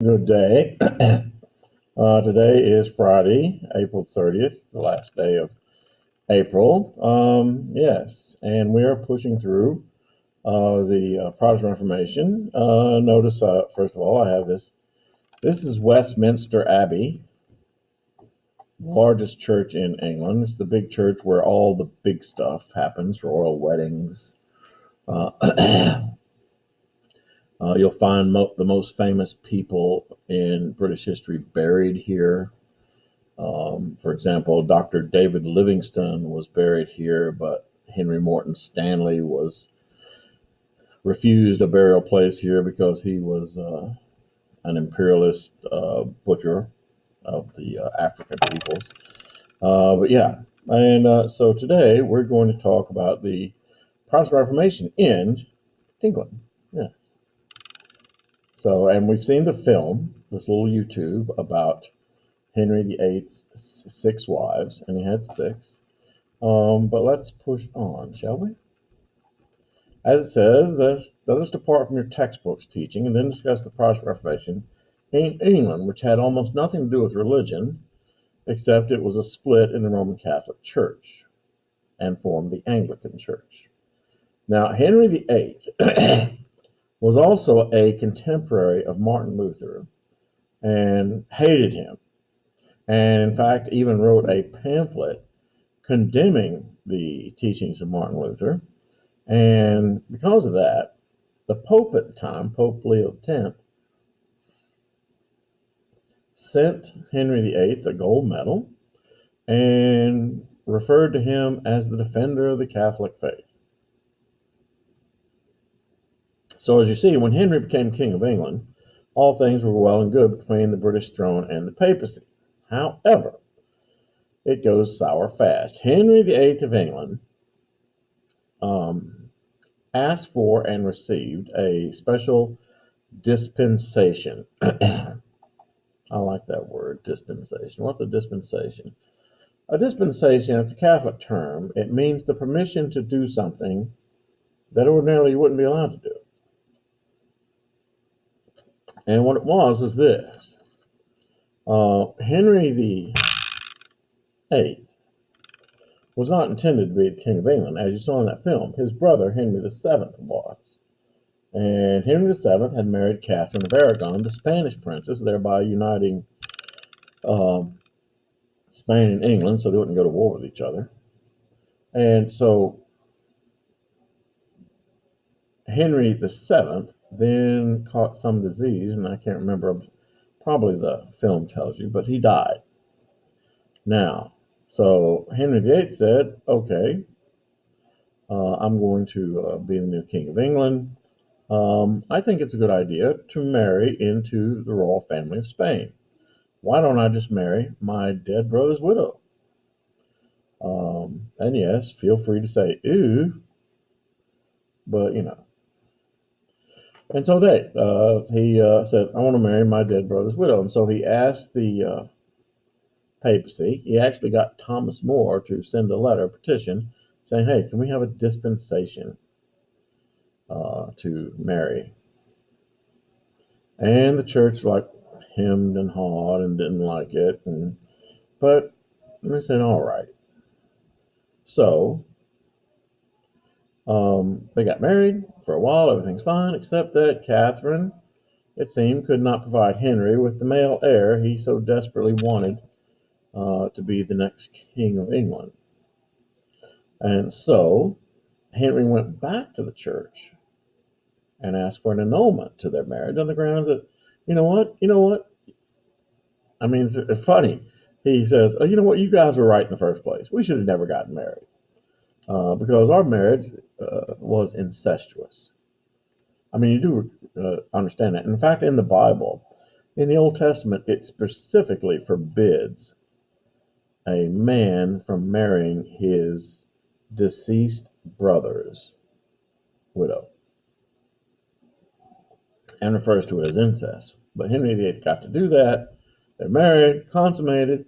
Good day. Today is Friday, April 30th, the last day of April. Yes, and we are pushing through the Protestant Reformation. Notice, first of all, I have this. This is Westminster Abbey, largest church in England. It's the big church where all the big stuff happens, royal weddings. You'll find the most famous people in British history buried here. For example, Dr. David Livingstone was buried here, but Henry Morton Stanley was refused a burial place here because he was an imperialist butcher of the African peoples. But yeah, and so today we're going to talk about the Protestant Reformation in England. Yes. So, and we've seen the film, this little YouTube about Henry VIII's 6 wives, and he had 6. But let's push on, shall we? As it says, let us depart from your textbooks teaching and then discuss the Protestant Reformation in England, which had almost nothing to do with religion, except it was a split in the Roman Catholic Church and formed the Anglican Church. Now, Henry VIII was also a contemporary of Martin Luther and hated him, and in fact even wrote a pamphlet condemning the teachings of Martin Luther. And because of that, the Pope at the time, Pope Leo X, sent Henry VIII a gold medal and referred to him as the defender of the Catholic faith. So as you see, when Henry became King of England, all things were well and good between the British throne and the papacy. However, it goes sour fast. Henry VIII of England asked for and received a special dispensation. I like that word, dispensation. What's a dispensation? A dispensation, it's a Catholic term. It means the permission to do something that ordinarily you wouldn't be allowed to do. And what it was this. Henry VIII was not intended to be the King of England, as you saw in that film. His brother, Henry VII, was. And Henry VII had married Catherine of Aragon, the Spanish princess, thereby uniting Spain and England so they wouldn't go to war with each other. And so Henry VII then caught some disease, and I can't remember, probably the film tells you, but he died. Now, so Henry VIII said, okay, I'm going to be the new King of England. I think it's a good idea to marry into the royal family of Spain. Why don't I just marry my dead brother's widow? And yes, feel free to say, ooh, but you know. And so he said, I want to marry my dead brother's widow. And so he asked the papacy, he actually got Thomas More to send a letter, a petition, saying, hey, can we have a dispensation to marry? And the church hemmed and hawed and didn't like it. But they said, all right. So they got married for a while. Everything's fine, except that Catherine, it seemed, could not provide Henry with the male heir he so desperately wanted to be the next King of England. And so Henry went back to the church and asked for an annulment to their marriage on the grounds that, you know what? I mean, it's funny. He says, oh, you know what? You guys were right in the first place. We should have never gotten married because our marriage was incestuous. I mean, you do understand that. In fact, in the Bible, in the Old Testament, it specifically forbids a man from marrying his deceased brother's widow and refers to it as incest. But Henry VIII got to do that. They're married, consummated,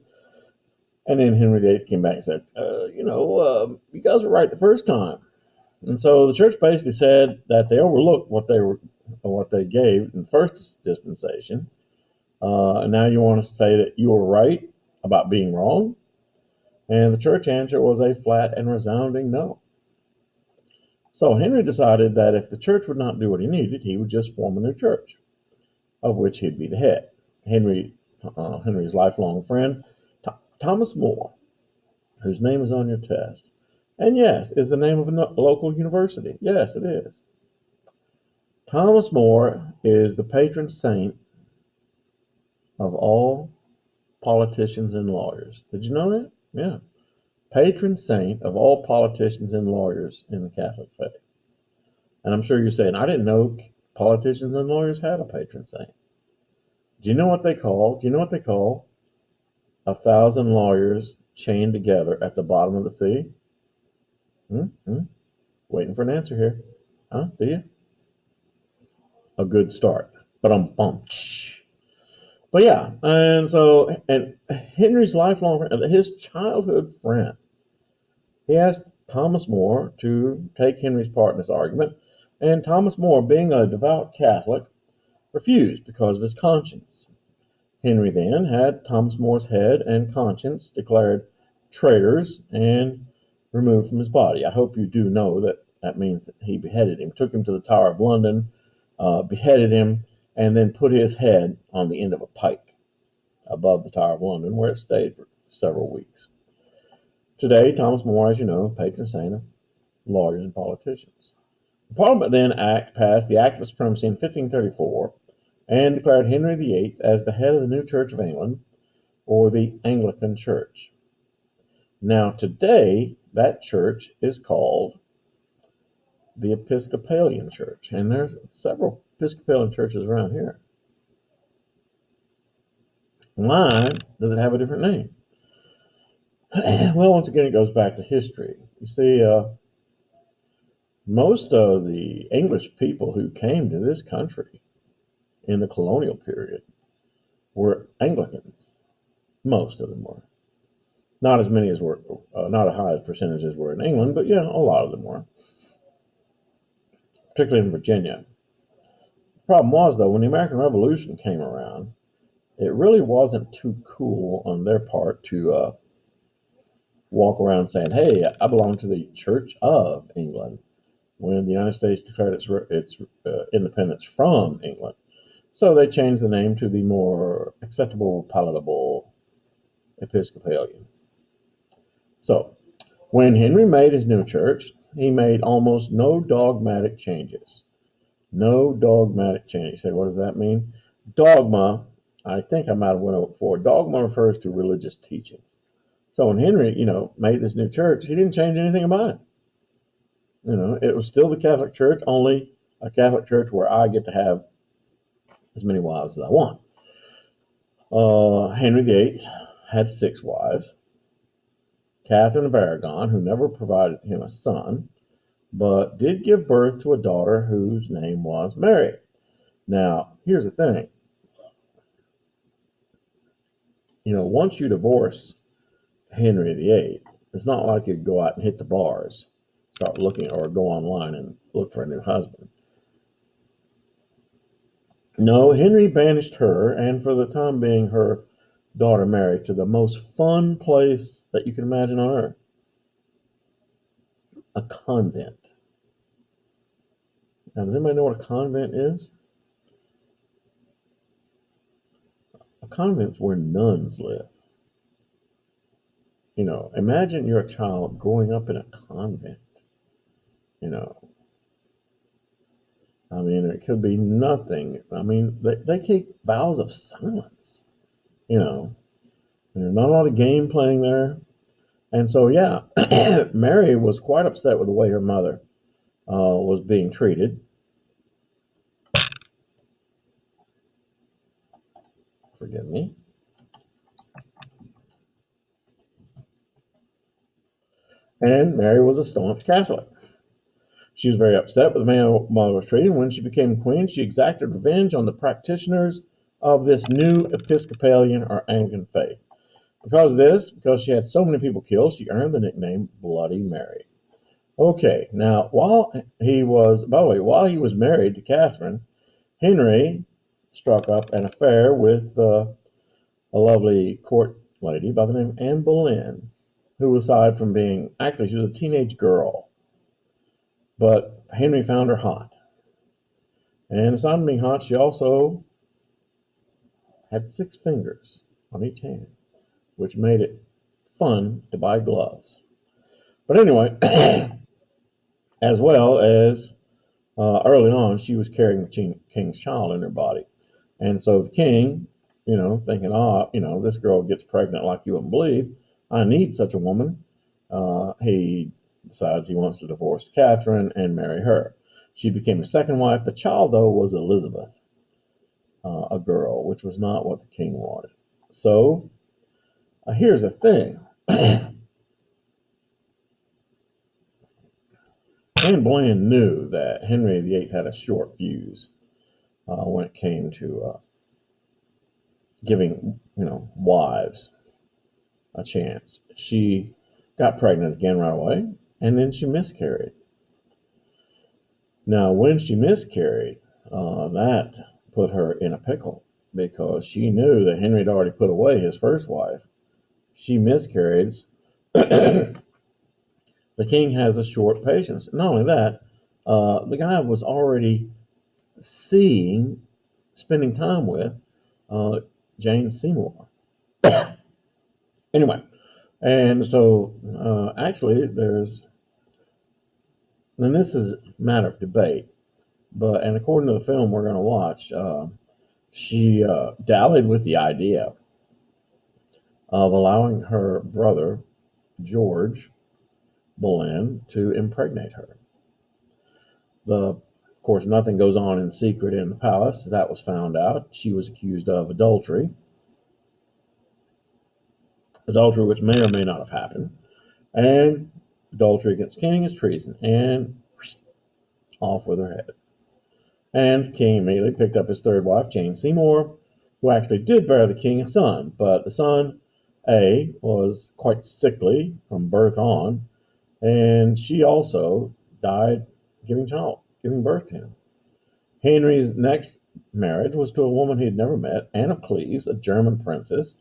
and then Henry VIII came back and said, you guys were right the first time. And so the church basically said that they overlooked what they gave in the first dispensation, And now you want to say that you were right about being wrong? And the church answer was a flat and resounding no. So Henry decided that if the church would not do what he needed, he would just form a new church, of which he'd be the head. Henry's lifelong friend, Thomas More, whose name is on your test, and yes, is the name of a local university. Yes, it is. Thomas More is the patron saint of all politicians and lawyers. Did you know that? Yeah. Patron saint of all politicians and lawyers in the Catholic faith. And I'm sure you're saying, I didn't know politicians and lawyers had a patron saint. Do you know what they call? Do you know what they call 1,000 lawyers chained together at the bottom of the sea? Waiting for an answer here. Huh? Do you? A good start. But But yeah, and Henry's lifelong friend, his childhood friend, he asked Thomas More to take Henry's part in this argument, and Thomas More, being a devout Catholic, refused because of his conscience. Henry then had Thomas More's head and conscience declared traitors and removed from his body. I hope you do know that that means that he beheaded him, took him to the Tower of London, beheaded him, and then put his head on the end of a pike above the Tower of London, where it stayed for several weeks. Today, Thomas More, as you know, patron saint of lawyers and politicians. The Parliament then passed the Act of Supremacy in 1534 and declared Henry VIII as the head of the new Church of England, or the Anglican Church. Now, today, that church is called the Episcopalian Church, and there's several Episcopalian churches around here. Why does it have a different name? Well, once again, it goes back to history. You see, most of the English people who came to this country in the colonial period were Anglicans. Most of them were. Not as many as were, not as high as percentages were in England, but yeah, a lot of them were, particularly in Virginia. The problem was, though, when the American Revolution came around, it really wasn't too cool on their part to walk around saying, hey, I belong to the Church of England, when the United States declared its independence from England. So they changed the name to the more acceptable, palatable Episcopalian. So when Henry made his new church, he made almost no dogmatic changes. No dogmatic changes. You say, what does that mean? Dogma, I think I might have went over it before. Dogma refers to religious teachings. So when Henry, made this new church, he didn't change anything about it. It was still the Catholic Church, only a Catholic Church where I get to have as many wives as I want. Henry VIII had 6 wives. Catherine of Aragon, who never provided him a son, but did give birth to a daughter whose name was Mary. Now, here's the thing. Once you divorce Henry VIII, it's not like you go out and hit the bars, start looking, or go online and look for a new husband. No, Henry banished her, and for the time being, her daughter Mary, to the most fun place that you can imagine on earth, a convent. Now, does anybody know what a convent is? A convent's where nuns live. Imagine you're a child growing up in a convent. It could be nothing. They take vows of silence. There's not a lot of game playing there. And so, yeah, Mary was quite upset with the way her mother was being treated. Forgive me. And Mary was a staunch Catholic. She was very upset with the man her mother was treating. When she became queen, she exacted revenge on the practitioners of this new Episcopalian or Anglican faith. Because she had so many people killed, she earned the nickname Bloody Mary. Okay, now while he was married to Catherine, Henry struck up an affair with a lovely court lady by the name of Anne Boleyn, who, aside from being, actually, she was a teenage girl, but Henry found her hot. And aside from being hot, she also had 6 fingers on each hand, which made it fun to buy gloves. But anyway, as well as early on, she was carrying the king's child in her body. And so the king, thinking, this girl gets pregnant like you wouldn't believe. I need such a woman. He decides he wants to divorce Catherine and marry her. She became his second wife. The child, though, was Elizabeth, a girl, which was not what the king wanted. So here's the thing. Anne Boleyn knew that Henry VIII had a short fuse when it came to giving, wives a chance. She got pregnant again right away, and then she miscarried. Now, when she miscarried, that put her in a pickle because she knew that Henry had already put away his first wife. She miscarried. The king has a short patience. Not only that, the guy was already spending time with Jane Seymour. Anyway, and so actually, and this is a matter of debate, and according to the film we're going to watch, she dallied with the idea of allowing her brother, George Boleyn, to impregnate her. Of course, nothing goes on in secret in the palace. That was found out. She was accused of adultery, which may or may not have happened, and adultery against the king is treason, and off with her head. And the king immediately picked up his third wife, Jane Seymour, who actually did bear the king a son, but the son, was quite sickly from birth on, and she also died giving birth to him. Henry's next marriage was to a woman he had never met, Anne of Cleves, a German princess,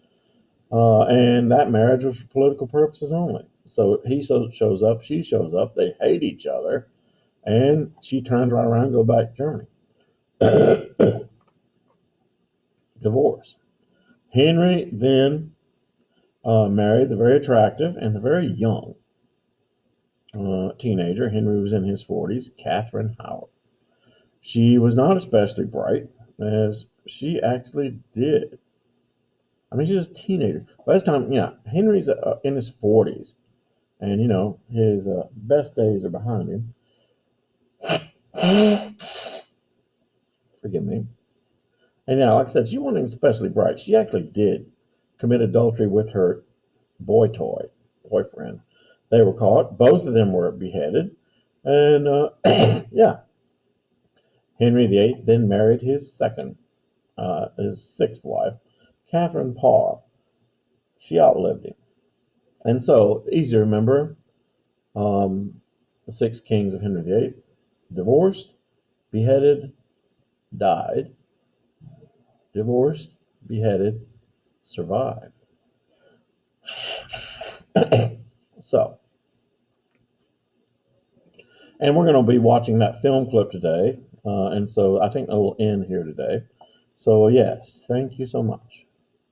and that marriage was for political purposes only. So he shows up, she shows up, they hate each other, and she turns right around and goes back to Germany. Divorce. Henry then married the very attractive and the very young teenager. Henry was in his 40s, Catherine Howard. She was not especially bright, as she actually did. I mean, she's a teenager. By this time, Henry's in his 40s, and his best days are behind him. Forgive me. And like I said, she wasn't especially bright. She actually did commit adultery with her boyfriend. They were caught. Both of them were beheaded. And Henry VIII then married his sixth wife, Catherine Parr. She outlived him. And so, easy to remember, the 6 kings of Henry VIII: divorced, beheaded, died, divorced, beheaded, survived. So, and we're going to be watching that film clip today, and so I think it will end here today. So, yes, thank you so much.